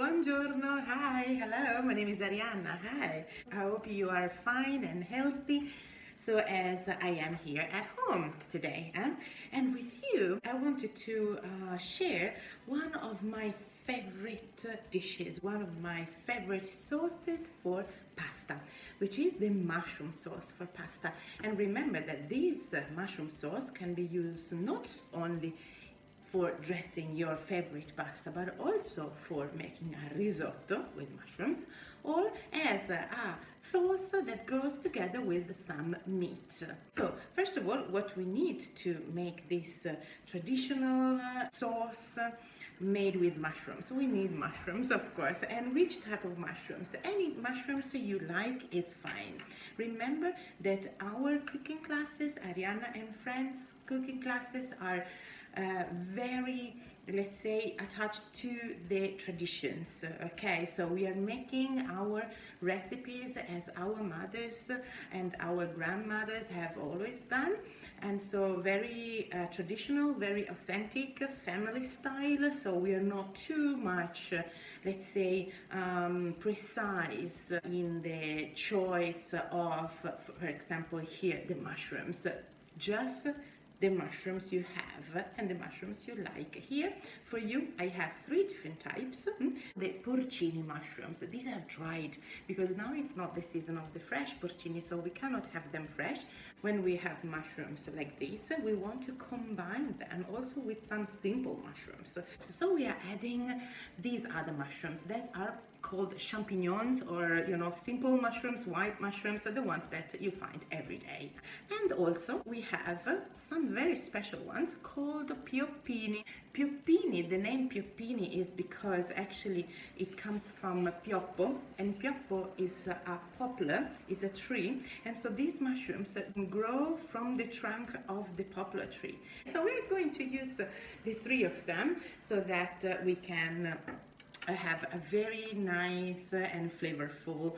buongiorno, hi, hello, my name is Arianna, hi. I hope you are fine and healthy. So as I am here at home today, and with you, I wanted to share one of my favorite dishes, one of my favorite sauces for pasta, which is the mushroom sauce for pasta. And remember that this mushroom sauce can be used not only for dressing your favorite pasta, but also for making a risotto with mushrooms, or as a sauce that goes together with some meat. So first of all, what we need to make this traditional sauce made with mushrooms. We need mushrooms, of course. And which type of mushrooms? Any mushrooms you like is fine. Remember that our cooking classes, Arianna and Friends cooking classes, are very, let's say, attached to the traditions. Okay, so we are making our recipes as our mothers and our grandmothers have always done, and so very traditional, very authentic, family style. So we are not too much, let's say, precise in the choice of, for example, here the mushrooms. Just the mushrooms you have and the mushrooms you like. Here for you I have 3 different types. The porcini mushrooms, these are dried because now it's not the season of the fresh porcini, so we cannot have them fresh. When we have mushrooms like this, we want to combine them also with some simple mushrooms, so we are adding these other mushrooms that are called champignons, or simple mushrooms, white mushrooms, are the ones that you find every day. And also we have some very special ones called pioppini. Pioppini, the name pioppini is because actually it comes from pioppo, and pioppo is a poplar, is a tree, and so these mushrooms grow from the trunk of the poplar tree. So we're going to use the 3 of them so that we can have a very nice and flavorful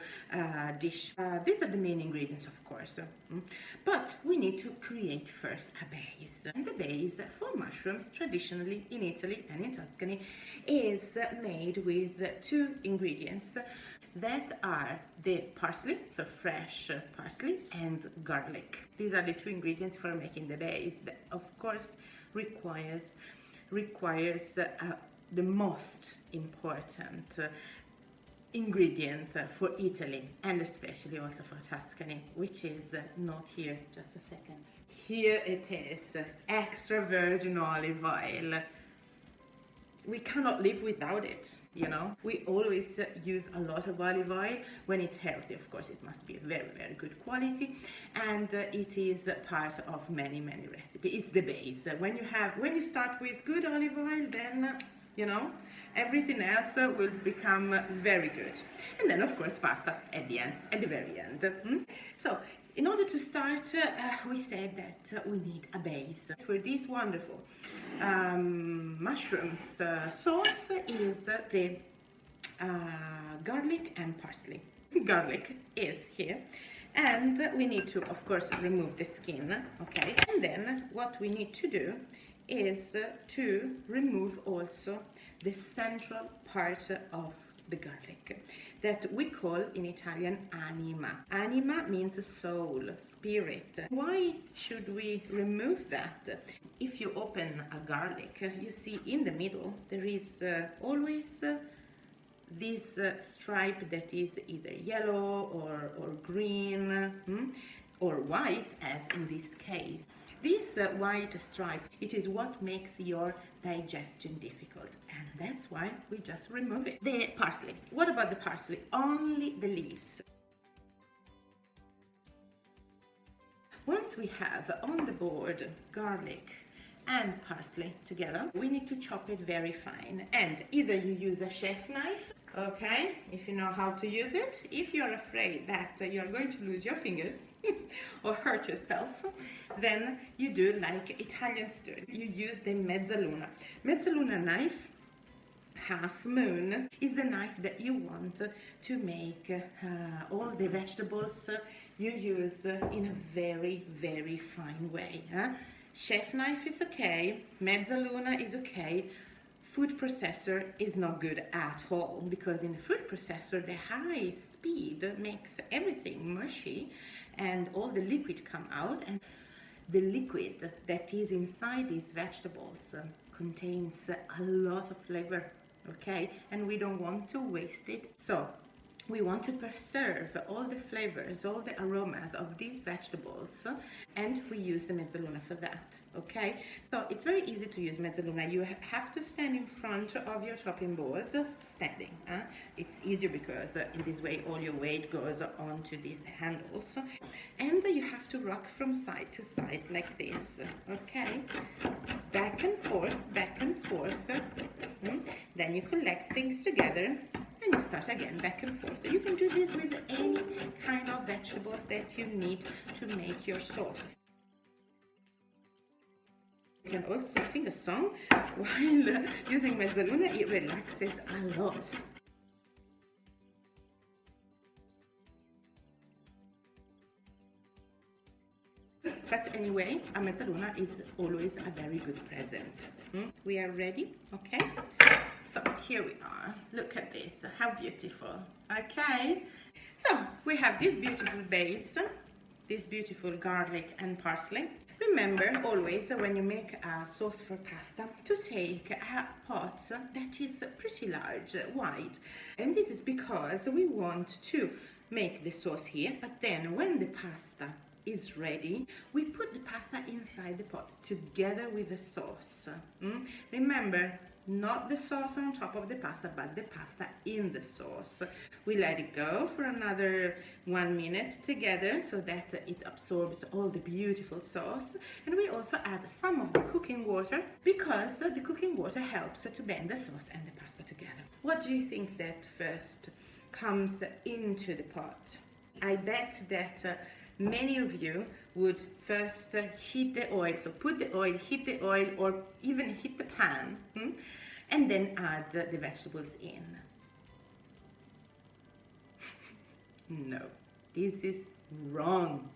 dish. These are the main ingredients, of course, but we need to create first a base. And the base for mushrooms traditionally in Italy and in Tuscany is made with 2 ingredients that are the parsley, so fresh parsley, and garlic. These are the 2 ingredients for making the base that of course requires the most important ingredient for Italy, and especially also for Tuscany, which is not here. Just a second. Here it is, extra virgin olive oil. We cannot live without it, We always use a lot of olive oil when it's healthy. Of course, it must be very, very good quality, and it is part of many, many recipes. It's the base. When you start with good olive oil, then everything else will become very good. And then of course pasta at the end, at the very end. So in order to start, we said that we need a base. For this wonderful mushrooms sauce is the garlic and parsley. Garlic is here, and we need to of course remove the skin, okay? And then what we need to do is to remove also the central part of the garlic that we call in Italian anima. Anima means soul, spirit. Why should we remove that? If you open a garlic, you see in the middle there is always this stripe that is either yellow or green or white, as in this case. This white stripe, it is what makes your digestion difficult, and that's why we just remove it. The parsley. What about the parsley? Only the leaves. Once we have on the board garlic and parsley together, we need to chop it very fine, and either you use a chef knife, okay, if you know how to use it. If you're afraid that you're going to lose your fingers or hurt yourself, then you do like Italian style. You use the mezzaluna. Mezzaluna knife, half moon, is the knife that you want to make all the vegetables you use in a very, very fine way. Chef knife is okay, mezzaluna is okay. food processor is not good at all, because in the food processor the high speed makes everything mushy and all the liquid come out, and the liquid that is inside these vegetables contains a lot of flavor, okay, and we don't want to waste it. So we want to preserve all the flavors, all the aromas of these vegetables, and we use the mezzaluna for that, okay? So it's very easy to use mezzaluna. You have to stand in front of your chopping board, standing. It's easier because in this way all your weight goes onto these handles, and you have to rock from side to side like this, okay? Back and forth, back and forth. Then you collect things together and you start again, back and forth. You can do this with any kind of vegetables that you need to make your sauce. You can also sing a song while using mezzaluna. It relaxes a lot. But anyway, a mezzaluna is always a very good present. We are ready, okay? So here we are. Look at this, how beautiful, okay? So we have this beautiful base, this beautiful garlic and parsley. Remember always when you make a sauce for pasta to take a pot that is pretty large, wide. And this is because we want to make the sauce here, but then when the pasta is ready, we put the pasta inside the pot together with the sauce. Remember, not the sauce on top of the pasta, but the pasta in the sauce. We let it go for another 1 minute together so that it absorbs all the beautiful sauce. And we also add some of the cooking water, because the cooking water helps to blend the sauce and the pasta together. What do you think that first comes into the pot? I bet that many of you would first heat the oil, so put the oil, heat the oil, or even heat the pan, and then add the vegetables in. No, this is wrong.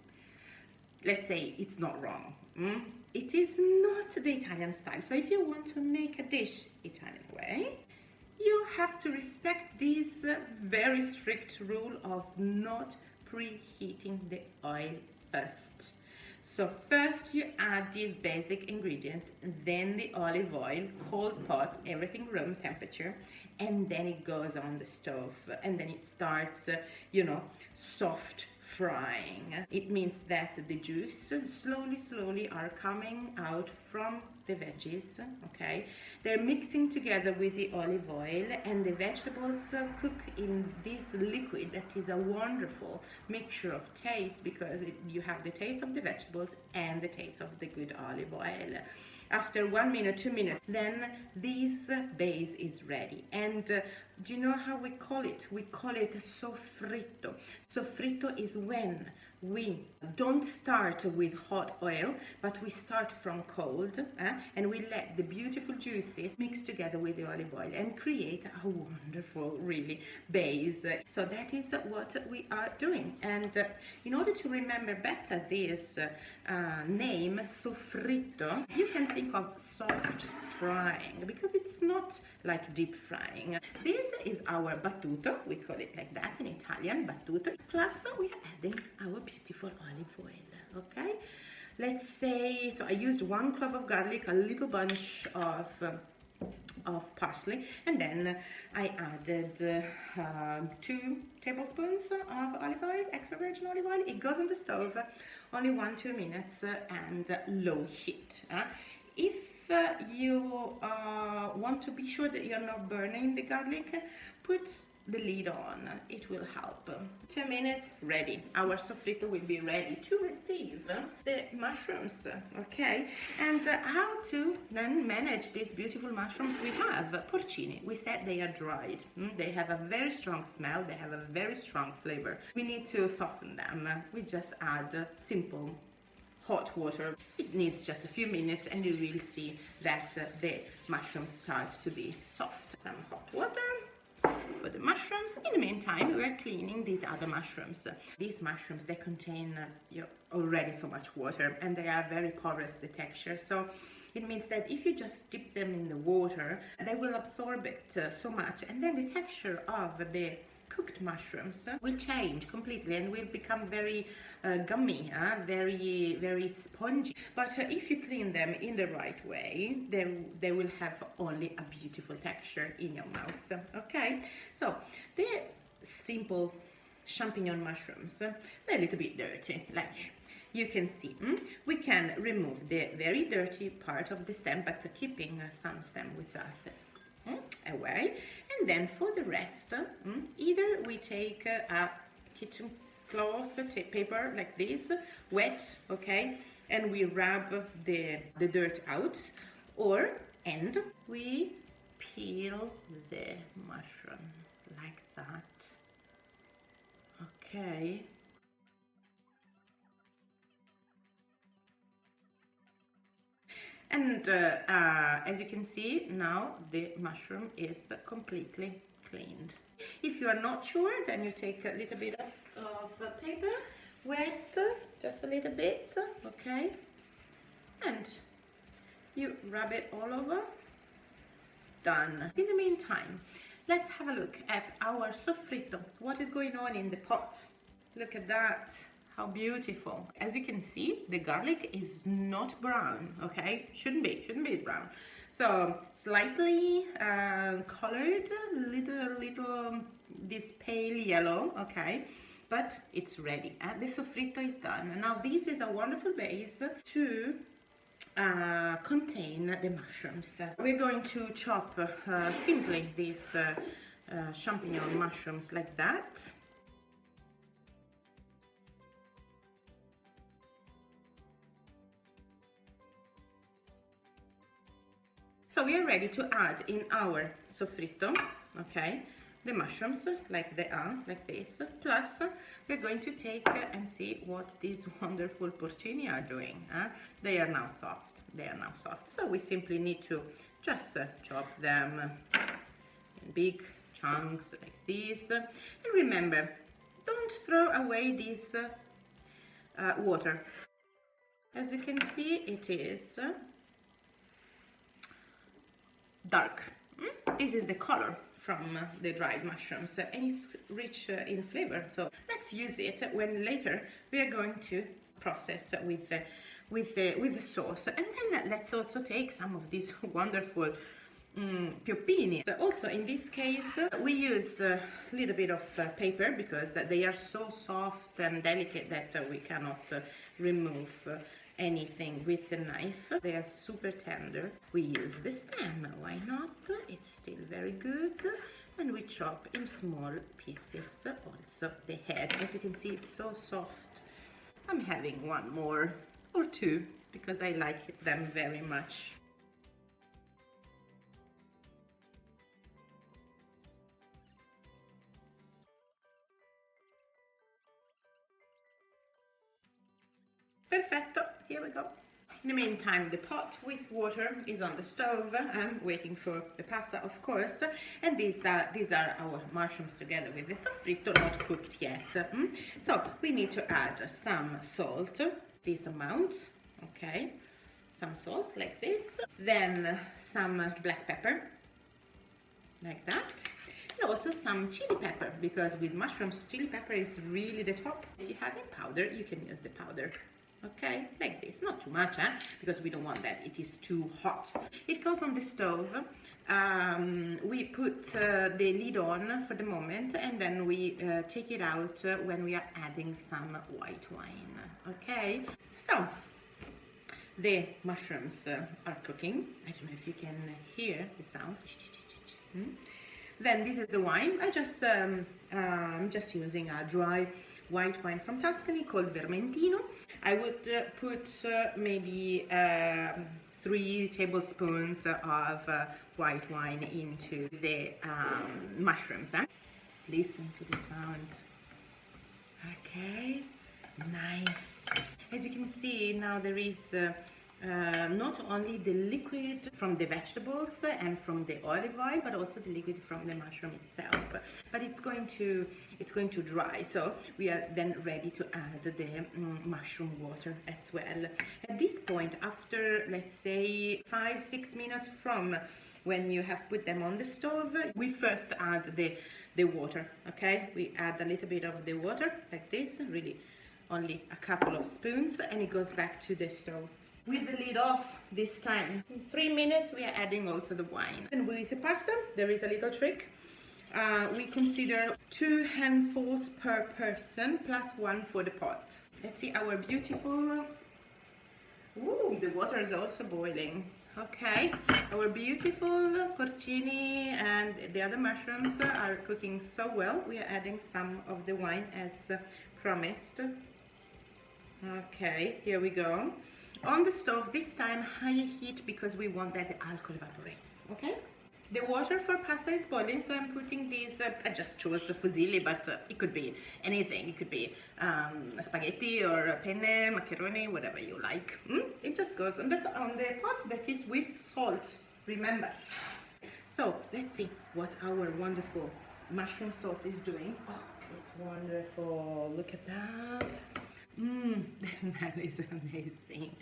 Let's say it's not wrong. It is not the Italian style. So if you want to make a dish Italian way, you have to respect this very strict rule of not preheating the oil first. So first you add the basic ingredients, then the olive oil, cold pot, everything room temperature, and then it goes on the stove, and then it starts, soft frying. It means that the juice slowly are coming out from the veggies, okay? They're mixing together with the olive oil, and the vegetables cook in this liquid that is a wonderful mixture of taste, because you have the taste of the vegetables and the taste of the good olive oil. After 1 minute, 2 minutes, then this base is ready. And do you know how we call it? We call it soffritto. Soffritto is when we don't start with hot oil, but we start from cold, and we let the beautiful juices mix together with the olive oil and create a wonderful, really, base. So that is what we are doing. And in order to remember better this name, soffritto, you can think of soft frying, because it's not like deep frying. This is our battuto, we call it like that in Italian, battuto, plus we are adding our beautiful olive oil, okay? Let's say, so I used 1 clove of garlic, a little bunch of parsley, and then I added 2 tablespoons of olive oil, extra virgin olive oil. It goes on the stove only 1-2 minutes and low heat. If you want to be sure that you're not burning the garlic, put the lid on. It will help. 2 minutes, ready. Our soffritto will be ready to receive the mushrooms, okay? And how to then manage these beautiful mushrooms we have? Porcini. We said they are dried. They have a very strong smell. They have a very strong flavor. We need to soften them. We just add simple hot water. It needs just a few minutes, and you will see that the mushrooms start to be soft. Some hot water for the mushrooms. In the meantime, we are cleaning these other mushrooms. These mushrooms, they contain already so much water, and they are very porous, the texture. So It means that if you just dip them in the water, they will absorb it so much, and then the texture of the cooked mushrooms will change completely and will become very gummy, very spongy. But if you clean them in the right way, they will have only a beautiful texture in your mouth. Okay, so the simple champignon mushrooms, they're a little bit dirty, like you can see. We can remove the very dirty part of the stem, but keeping some stem with us away. And then for the rest, either we take a kitchen cloth paper like this, wet, okay, and we rub the dirt out, and we peel the mushroom like that. Okay. And as you can see, now the mushroom is completely cleaned. If you are not sure, then you take a little bit of paper, wet, just a little bit, okay? And you rub it all over. Done. In the meantime, let's have a look at our soffritto. What is going on in the pot? Look at that. How beautiful. As you can see, the garlic is not brown, okay? Shouldn't be brown. So slightly colored, little this pale yellow, okay? But it's ready. And the soffritto is done. Now this is a wonderful base to contain the mushrooms. We're going to chop simply these champignon mushrooms like that. So we are ready to add in our soffritto, okay, the mushrooms like they are, like this. Plus, we're going to take and see what these wonderful porcini are doing. They are now soft. They are now soft. So we simply need to just chop them in big chunks like this. And remember, don't throw away this water. As you can see, it is dark. This is the color from the dried mushrooms, and it's rich in flavor. So let's use it when later we are going to process with the sauce. And then let's also take some of these wonderful pioppini. Also in this case we use a little bit of paper because they are so soft and delicate that we cannot remove anything with a knife. They are super tender. We use the stem, why not? It's still very good. And we chop in small pieces also the head. As you can see, it's so soft. I'm having one more or two because I like them very much. Perfecto, here we go. In the meantime, the pot with water is on the stove. I'm waiting for the pasta, of course. And these are our mushrooms together with the soffritto, not cooked yet. So we need to add some salt, this amount, okay? Some salt like this. Then some black pepper, like that. And also some chili pepper, because with mushrooms, chili pepper is really the top. If you have it powder, you can use the powder. Okay, like this, not too much, because we don't want that, it is too hot. It goes on the stove. We put the lid on for the moment, and then we take it out when we are adding some white wine. Okay, so the mushrooms are cooking. I don't know if you can hear the sound. Then this is the wine. I'm just using a dry white wine from Tuscany called Vermentino. I would put maybe 3 tablespoons of white wine into the mushrooms. Listen to the sound. Okay, nice. As you can see, now there is not only the liquid from the vegetables and from the olive oil, but also the liquid from the mushroom itself. But it's going to dry, so we are then ready to add the mushroom water as well. At this point, after let's say 5-6 minutes from when you have put them on the stove, we first add the water. Okay, we add a little bit of the water like this, really only a couple of spoons, and it goes back to the stove with the lid off this time. In 3 minutes we are adding also the wine. And with the pasta there is a little trick. We consider 2 handfuls per person plus 1 for the pot. Let's see our beautiful, ooh, the water is also boiling. Okay, our beautiful porcini and the other mushrooms are cooking so well. We are adding some of the wine as promised. Okay, here we go. On the stove, this time higher heat because we want that the alcohol evaporates. Okay? The water for pasta is boiling, so I'm putting these, I just chose a fusilli, but it could be anything. It could be spaghetti or penne, macaroni, whatever you like. It just goes on the pot that is with salt, remember. So let's see what our wonderful mushroom sauce is doing. Oh, it's wonderful. Look at that. The smell is amazing.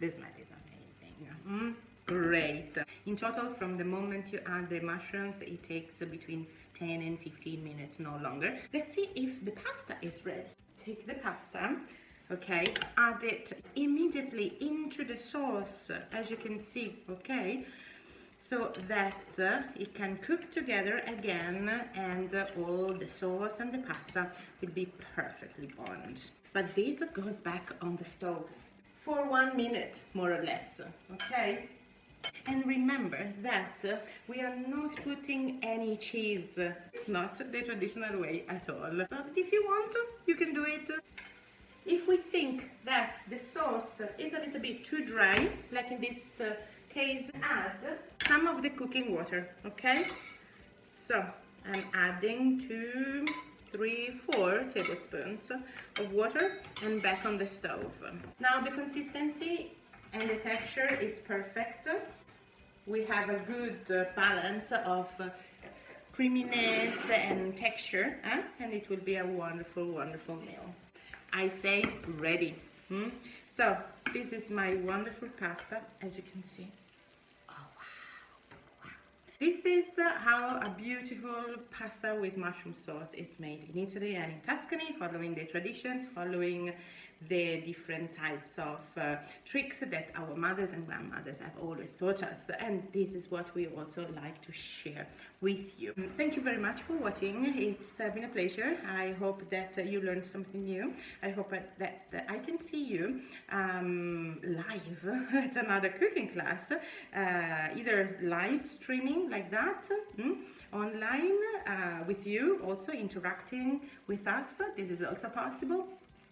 The smell is amazing. Great. In total, from the moment you add the mushrooms, it takes between 10 and 15 minutes, no longer. Let's see if the pasta is ready. Take the pasta, okay, add it immediately into the sauce, as you can see, okay, so that it can cook together again, and all the sauce and the pasta will be perfectly bond. But this goes back on the stove for 1 minute, more or less, okay? And remember that we are not putting any cheese. It's not the traditional way at all. But if you want, you can do it. If we think that the sauce is a little bit too dry, like in this case, add some of the cooking water, okay? So I'm adding 2, 3, 4 tablespoons of water and back on the stove. Now the consistency and the texture is perfect. We have a good balance of creaminess and texture, and it will be a wonderful, wonderful meal. I say ready. So this is my wonderful pasta, as you can see. This is how a beautiful pasta with mushroom sauce is made in Italy and in Tuscany, following the traditions, following the different types of tricks that our mothers and grandmothers have always taught us, and this is what we also like to share with you. Thank you very much for watching. It's been a pleasure. I hope that you learned something new. I hope that I can see you live at another cooking class, either live streaming like that online with you, also interacting with us. This is also possible.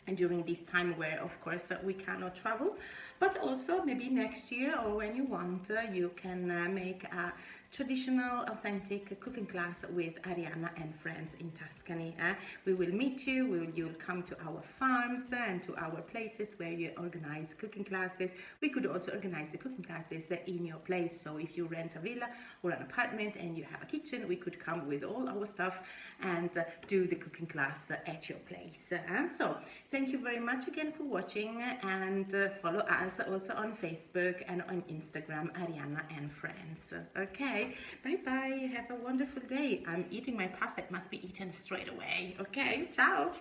And during this time where of course we cannot travel, but also maybe next year or when you want, you can make a traditional authentic cooking class with Arianna and friends in Tuscany. We will meet you, you'll come to our farms and to our places where you organize cooking classes. We could also organize the cooking classes in your place, so if you rent a villa or an apartment and you have a kitchen, we could come with all our stuff and do the cooking class at your place. So thank you very much again for watching, and follow us also on Facebook and on Instagram, Arianna and Friends. Okay, bye bye, have a wonderful day. I'm eating my pasta, it must be eaten straight away. Okay, ciao.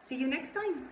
See you next time.